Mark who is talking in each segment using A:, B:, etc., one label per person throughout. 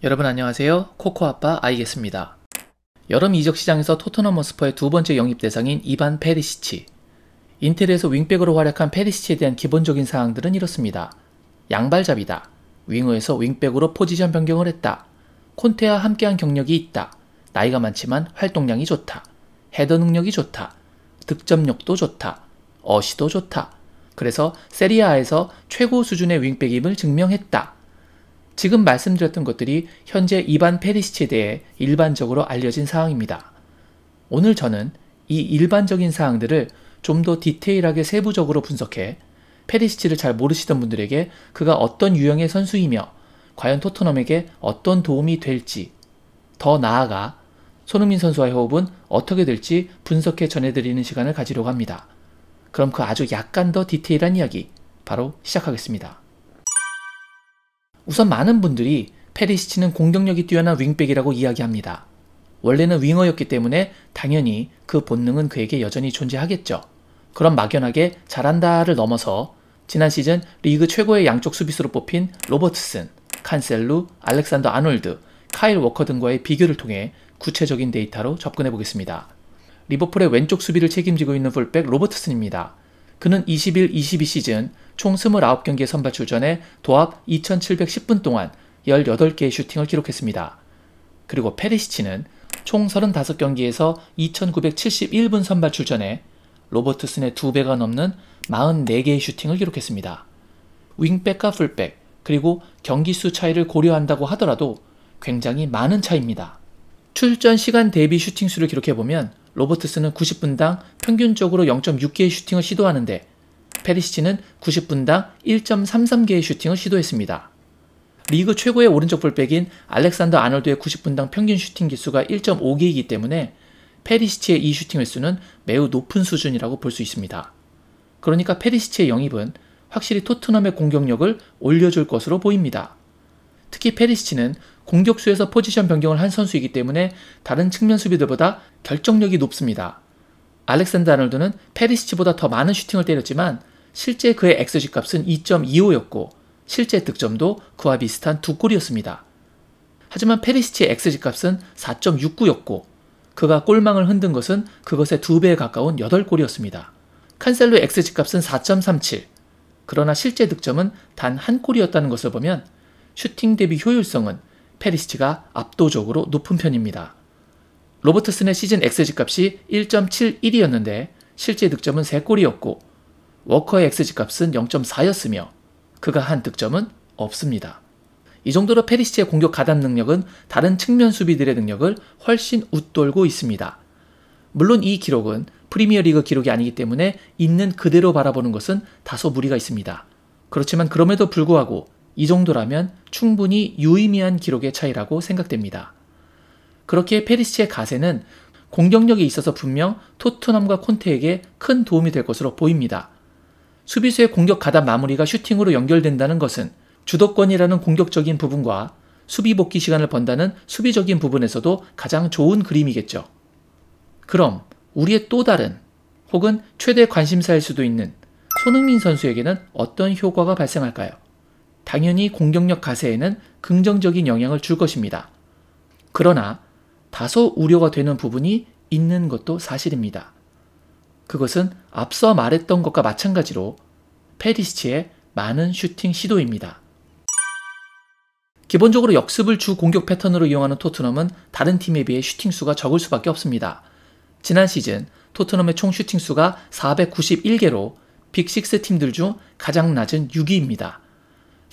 A: 여러분 안녕하세요. 코코아빠 아이겠습니다. 여름 이적 시장에서 토트넘 허스퍼의 두 번째 영입 대상인 이반 페리시치. 인텔에서 윙백으로 활약한 페리시치에 대한 기본적인 사항들은 이렇습니다. 양발잡이다. 윙어에서 윙백으로 포지션 변경을 했다. 콘테와 함께한 경력이 있다. 나이가 많지만 활동량이 좋다. 헤더 능력이 좋다. 득점력도 좋다. 어시도 좋다. 그래서 세리아에서 최고 수준의 윙백임을 증명했다. 지금 말씀드렸던 것들이 현재 이반 페리시치에 대해 일반적으로 알려진 사항입니다. 오늘 저는 이 일반적인 사항들을 좀 더 디테일하게 세부적으로 분석해 페리시치를 잘 모르시던 분들에게 그가 어떤 유형의 선수이며 과연 토트넘에게 어떤 도움이 될지, 더 나아가 손흥민 선수와의 호흡은 어떻게 될지 분석해 전해드리는 시간을 가지려고 합니다. 그럼 그 아주 약간 더 디테일한 이야기 바로 시작하겠습니다. 우선 많은 분들이 페리시치는 공격력이 뛰어난 윙백이라고 이야기합니다. 원래는 윙어였기 때문에 당연히 그 본능은 그에게 여전히 존재하겠죠. 그럼 막연하게 잘한다를 넘어서 지난 시즌 리그 최고의 양쪽 수비수로 뽑힌 로버트슨, 칸셀루, 알렉산더 아놀드, 카일 워커 등과의 비교를 통해 구체적인 데이터로 접근해 보겠습니다. 리버풀의 왼쪽 수비를 책임지고 있는 풀백 로버트슨입니다. 그는 21-22 시즌 총 29경기에 선발 출전해 도합 2710분 동안 18개의 슈팅을 기록했습니다. 그리고 페리시치는 총 35경기에서 2971분 선발 출전해 로버트슨의 2배가 넘는 44개의 슈팅을 기록했습니다. 윙백과 풀백, 그리고 경기수 차이를 고려한다고 하더라도 굉장히 많은 차이입니다. 출전 시간 대비 슈팅 수를 기록해보면 로버트슨은 90분당 평균적으로 0.6개의 슈팅을 시도하는데 페리시치는 90분당 1.33개의 슈팅을 시도했습니다. 리그 최고의 오른쪽 풀백인 알렉산더 아놀드의 90분당 평균 슈팅 기수가 1.5개이기 때문에 페리시치의 이 슈팅 횟수는 매우 높은 수준이라고 볼 수 있습니다. 그러니까 페리시치의 영입은 확실히 토트넘의 공격력을 올려줄 것으로 보입니다. 특히 페리시치는 공격수에서 포지션 변경을 한 선수이기 때문에 다른 측면 수비들보다 결정력이 높습니다. 알렉산더 아놀드는 페리시치보다 더 많은 슈팅을 때렸지만 실제 그의 XG 값은 2.25였고 실제 득점도 그와 비슷한 2골이었습니다. 하지만 페리시치의 XG 값은 4.69였고 그가 골망을 흔든 것은 그것의 2배에 가까운 8골이었습니다. 칸셀로의 XG 값은 4.37, 그러나 실제 득점은 단 1골이었다는 것을 보면 슈팅 대비 효율성은 페리시치가 압도적으로 높은 편입니다. 로버트슨의 시즌 XG 값이 1.71이었는데 실제 득점은 3골이었고 워커의 XG 값은 0.4였으며 그가 한 득점은 없습니다. 이 정도로 페리시치의 공격 가담 능력은 다른 측면 수비들의 능력을 훨씬 웃돌고 있습니다. 물론 이 기록은 프리미어리그 기록이 아니기 때문에 있는 그대로 바라보는 것은 다소 무리가 있습니다. 그렇지만 그럼에도 불구하고 이 정도라면 충분히 유의미한 기록의 차이라고 생각됩니다. 그렇게 페리시치의 가세는 공격력에 있어서 분명 토트넘과 콘테에게 큰 도움이 될 것으로 보입니다. 수비수의 공격 가담 마무리가 슈팅으로 연결된다는 것은 주도권이라는 공격적인 부분과 수비 복귀 시간을 번다는 수비적인 부분에서도 가장 좋은 그림이겠죠. 그럼 우리의 또 다른 혹은 최대 관심사일 수도 있는 손흥민 선수에게는 어떤 효과가 발생할까요? 당연히 공격력 가세에는 긍정적인 영향을 줄 것입니다. 그러나 다소 우려가 되는 부분이 있는 것도 사실입니다. 그것은 앞서 말했던 것과 마찬가지로 페리시치의 많은 슈팅 시도입니다. 기본적으로 역습을 주 공격 패턴으로 이용하는 토트넘은 다른 팀에 비해 슈팅 수가 적을 수밖에 없습니다. 지난 시즌 토트넘의 총 슈팅 수가 491개로 빅6 팀들 중 가장 낮은 6위입니다.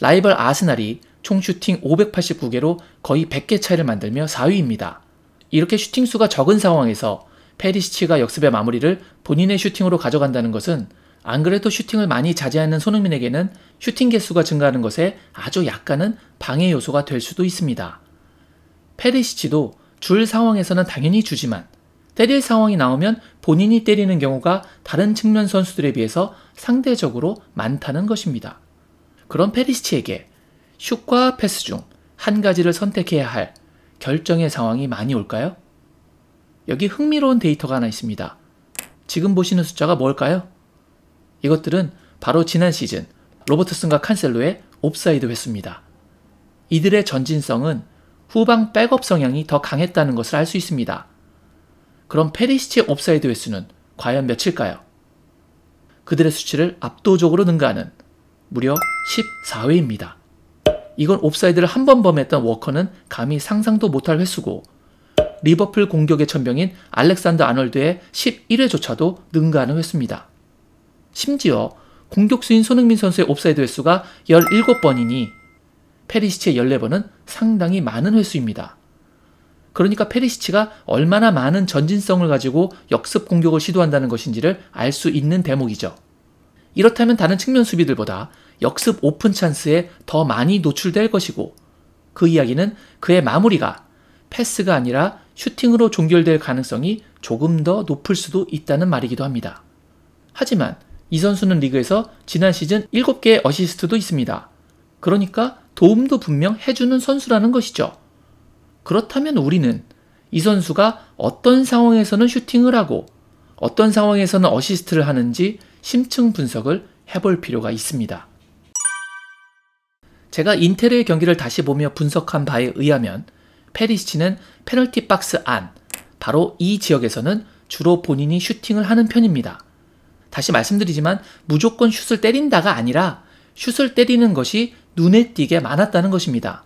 A: 라이벌 아스날이 총 슈팅 589개로 거의 100개 차이를 만들며 4위입니다. 이렇게 슈팅 수가 적은 상황에서 페리시치가 역습의 마무리를 본인의 슈팅으로 가져간다는 것은 안 그래도 슈팅을 많이 자제하는 손흥민에게는 슈팅 개수가 증가하는 것에 아주 약간은 방해 요소가 될 수도 있습니다. 페리시치도 줄 상황에서는 당연히 주지만 때릴 상황이 나오면 본인이 때리는 경우가 다른 측면 선수들에 비해서 상대적으로 많다는 것입니다. 그런 페리시치에게 슛과 패스 중 한 가지를 선택해야 할 결정의 상황이 많이 올까요? 여기 흥미로운 데이터가 하나 있습니다. 지금 보시는 숫자가 뭘까요? 이것들은 바로 지난 시즌 로버트슨과 칸셀로의 옵사이드 횟수입니다. 이들의 전진성은 후방 백업 성향이 더 강했다는 것을 알 수 있습니다. 그럼 페리시치의 옵사이드 횟수는 과연 몇일까요? 그들의 수치를 압도적으로 능가하는 무려 14회입니다. 이건 옵사이드를 한 번 범했던 워커는 감히 상상도 못할 횟수고 리버풀 공격의 천병인 알렉산더 아놀드의 11회조차도 능가하는 횟수입니다. 심지어 공격수인 손흥민 선수의 옵사이드 횟수가 17번이니 페리시치의 14번은 상당히 많은 횟수입니다. 그러니까 페리시치가 얼마나 많은 전진성을 가지고 역습 공격을 시도한다는 것인지를 알 수 있는 대목이죠. 이렇다면 다른 측면 수비들보다 역습 오픈 찬스에 더 많이 노출될 것이고 그 이야기는 그의 마무리가 패스가 아니라 슈팅으로 종결될 가능성이 조금 더 높을 수도 있다는 말이기도 합니다. 하지만 이 선수는 리그에서 지난 시즌 7개의 어시스트도 있습니다. 그러니까 도움도 분명 해주는 선수라는 것이죠. 그렇다면 우리는 이 선수가 어떤 상황에서는 슈팅을 하고 어떤 상황에서는 어시스트를 하는지 심층 분석을 해볼 필요가 있습니다. 제가 인테르의 경기를 다시 보며 분석한 바에 의하면 페리시치는 페널티 박스 안, 바로 이 지역에서는 주로 본인이 슈팅을 하는 편입니다. 다시 말씀드리지만 무조건 슛을 때린다가 아니라 슛을 때리는 것이 눈에 띄게 많았다는 것입니다.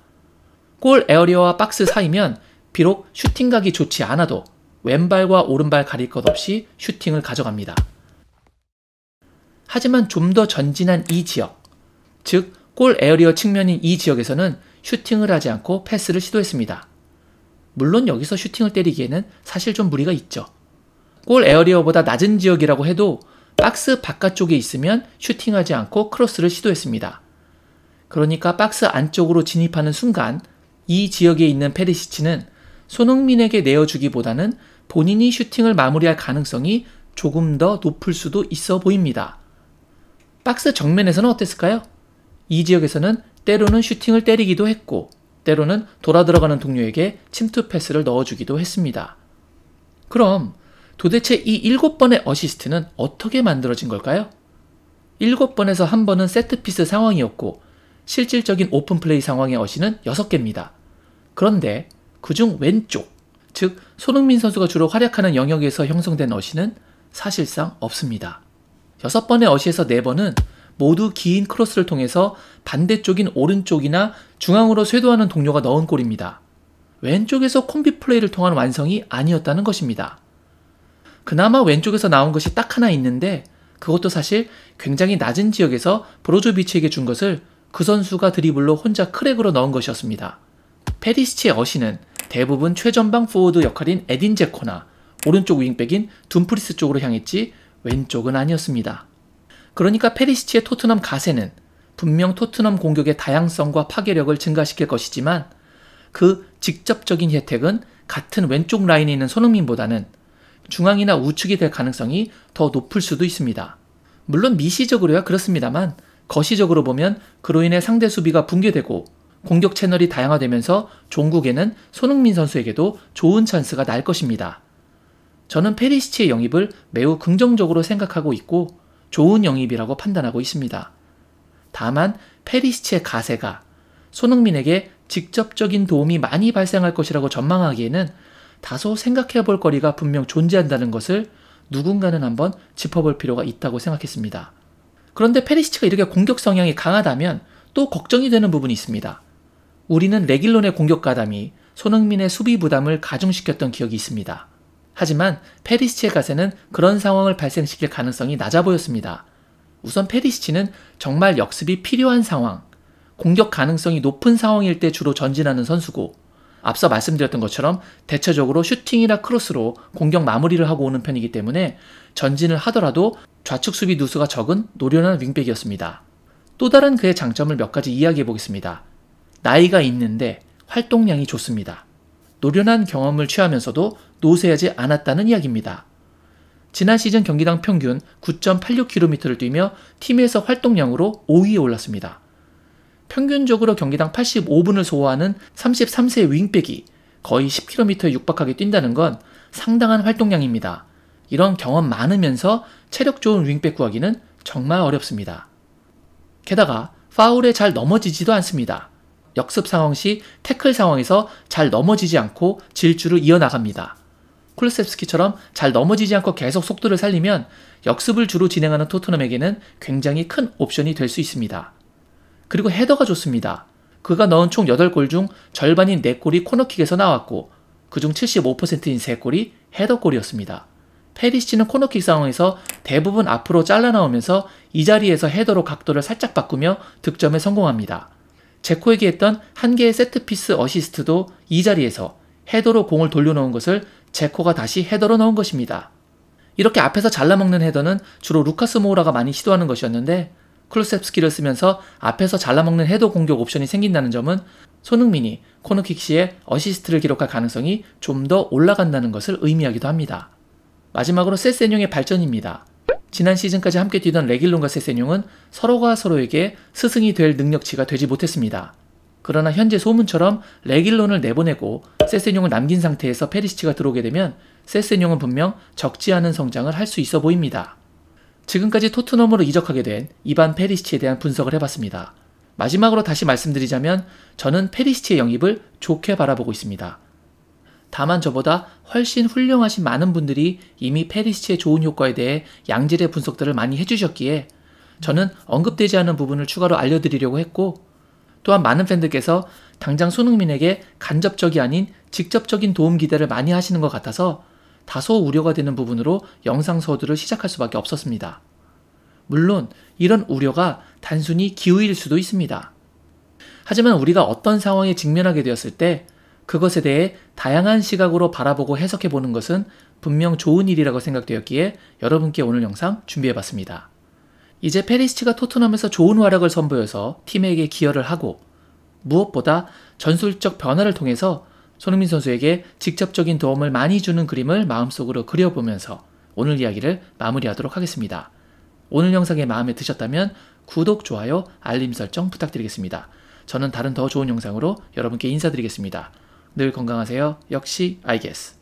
A: 골 에어리어와 박스 사이면 비록 슈팅각이 좋지 않아도 왼발과 오른발 가릴 것 없이 슈팅을 가져갑니다. 하지만 좀 더 전진한 이 지역, 즉 골 에어리어 측면인 이 지역에서는 슈팅을 하지 않고 패스를 시도했습니다. 물론 여기서 슈팅을 때리기에는 사실 좀 무리가 있죠. 골 에어리어보다 낮은 지역이라고 해도 박스 바깥쪽에 있으면 슈팅하지 않고 크로스를 시도했습니다. 그러니까 박스 안쪽으로 진입하는 순간 이 지역에 있는 페리시치는 손흥민에게 내어주기보다는 본인이 슈팅을 마무리할 가능성이 조금 더 높을 수도 있어 보입니다. 박스 정면에서는 어땠을까요? 이 지역에서는 때로는 슈팅을 때리기도 했고 때로는 돌아 들어가는 동료에게 침투 패스를 넣어주기도 했습니다. 그럼 도대체 이 7번의 어시스트는 어떻게 만들어진 걸까요? 7번에서 한 번은 세트피스 상황이었고 실질적인 오픈플레이 상황의 어시는 6개입니다. 그런데 그중 왼쪽, 즉 손흥민 선수가 주로 활약하는 영역에서 형성된 어시는 사실상 없습니다. 6번의 어시에서 4번은 모두 긴 크로스를 통해서 반대쪽인 오른쪽이나 중앙으로 쇄도하는 동료가 넣은 골입니다. 왼쪽에서 콤비 플레이를 통한 완성이 아니었다는 것입니다. 그나마 왼쪽에서 나온 것이 딱 하나 있는데 그것도 사실 굉장히 낮은 지역에서 브로조비치에게 준 것을 그 선수가 드리블로 혼자 크랙으로 넣은 것이었습니다. 페리시치의 어시는 대부분 최전방 포워드 역할인 에딘 제코나 오른쪽 윙백인 둠프리스 쪽으로 향했지 왼쪽은 아니었습니다. 그러니까 페리시치의 토트넘 가세는 분명 토트넘 공격의 다양성과 파괴력을 증가시킬 것이지만 그 직접적인 혜택은 같은 왼쪽 라인에 있는 손흥민보다는 중앙이나 우측이 될 가능성이 더 높을 수도 있습니다. 물론 미시적으로야 그렇습니다만 거시적으로 보면 그로 인해 상대 수비가 붕괴되고 공격 채널이 다양화되면서 종국에는 손흥민 선수에게도 좋은 찬스가 날 것입니다. 저는 페리시치의 영입을 매우 긍정적으로 생각하고 있고 좋은 영입이라고 판단하고 있습니다. 다만 페리시치의 가세가 손흥민에게 직접적인 도움이 많이 발생할 것이라고 전망하기에는 다소 생각해 볼 거리가 분명 존재한다는 것을 누군가는 한번 짚어볼 필요가 있다고 생각했습니다. 그런데 페리시치가 이렇게 공격 성향이 강하다면 또 걱정이 되는 부분이 있습니다. 우리는 레길론의 공격 가담이 손흥민의 수비 부담을 가중시켰던 기억이 있습니다. 하지만 페리시치의 가세는 그런 상황을 발생시킬 가능성이 낮아 보였습니다. 우선 페리시치는 정말 역습이 필요한 상황, 공격 가능성이 높은 상황일 때 주로 전진하는 선수고 앞서 말씀드렸던 것처럼 대체적으로 슈팅이나 크로스로 공격 마무리를 하고 오는 편이기 때문에 전진을 하더라도 좌측 수비 누수가 적은 노련한 윙백이었습니다. 또 다른 그의 장점을 몇 가지 이야기해 보겠습니다. 나이가 있는데 활동량이 좋습니다. 노련한 경험을 취하면서도 노쇠하지 않았다는 이야기입니다. 지난 시즌 경기당 평균 9.86km를 뛰며 팀에서 활동량으로 5위에 올랐습니다. 평균적으로 경기당 85분을 소화하는 33세의 윙백이 거의 10km에 육박하게 뛴다는 건 상당한 활동량입니다. 이런 경험 많으면서 체력 좋은 윙백 구하기는 정말 어렵습니다. 게다가 파울에 잘 넘어지지도 않습니다. 역습 상황 시 태클 상황에서 잘 넘어지지 않고 질주를 이어나갑니다. 쿨루세프스키처럼 잘 넘어지지 않고 계속 속도를 살리면 역습을 주로 진행하는 토트넘에게는 굉장히 큰 옵션이 될 수 있습니다. 그리고 헤더가 좋습니다. 그가 넣은 총 8골 중 절반인 4골이 코너킥에서 나왔고 그중 75%인 3골이 헤더골이었습니다. 페리시치는 코너킥 상황에서 대부분 앞으로 잘라 나오면서 이 자리에서 헤더로 각도를 살짝 바꾸며 득점에 성공합니다. 제코에게 했던 한 개의 세트피스 어시스트도 이 자리에서 헤더로 공을 돌려놓은 것을 제코가 다시 헤더로 넣은 것입니다. 이렇게 앞에서 잘라먹는 헤더는 주로 루카스 모우라가 많이 시도하는 것이었는데 쿨루세프스키를 쓰면서 앞에서 잘라먹는 헤더 공격 옵션이 생긴다는 점은 손흥민이 코너킥 시에 어시스트를 기록할 가능성이 좀 더 올라간다는 것을 의미하기도 합니다. 마지막으로 세세뇽의 발전입니다. 지난 시즌까지 함께 뛰던 레길론과 세세뇽은 서로가 서로에게 스승이 될 능력치가 되지 못했습니다. 그러나 현재 소문처럼 레길론을 내보내고 세세뇽을 남긴 상태에서 페리시치가 들어오게 되면 세세뇽은 분명 적지 않은 성장을 할 수 있어 보입니다. 지금까지 토트넘으로 이적하게 된 이반 페리시치에 대한 분석을 해봤습니다. 마지막으로 다시 말씀드리자면 저는 페리시치의 영입을 좋게 바라보고 있습니다. 다만 저보다 훨씬 훌륭하신 많은 분들이 이미 페리시치의 좋은 효과에 대해 양질의 분석들을 많이 해주셨기에 저는 언급되지 않은 부분을 추가로 알려드리려고 했고 또한 많은 팬들께서 당장 손흥민에게 간접적이 아닌 직접적인 도움 기대를 많이 하시는 것 같아서 다소 우려가 되는 부분으로 영상 서두를 시작할 수밖에 없었습니다. 물론 이런 우려가 단순히 기우일 수도 있습니다. 하지만 우리가 어떤 상황에 직면하게 되었을 때 그것에 대해 다양한 시각으로 바라보고 해석해보는 것은 분명 좋은 일이라고 생각되었기에 여러분께 오늘 영상 준비해봤습니다. 이제 페리시치가 토트넘에서 좋은 활약을 선보여서 팀에게 기여를 하고 무엇보다 전술적 변화를 통해서 손흥민 선수에게 직접적인 도움을 많이 주는 그림을 마음속으로 그려보면서 오늘 이야기를 마무리하도록 하겠습니다. 오늘 영상이 마음에 드셨다면 구독, 좋아요, 알림 설정 부탁드리겠습니다. 저는 다른 더 좋은 영상으로 여러분께 인사드리겠습니다. 늘 건강하세요. 역시 I guess.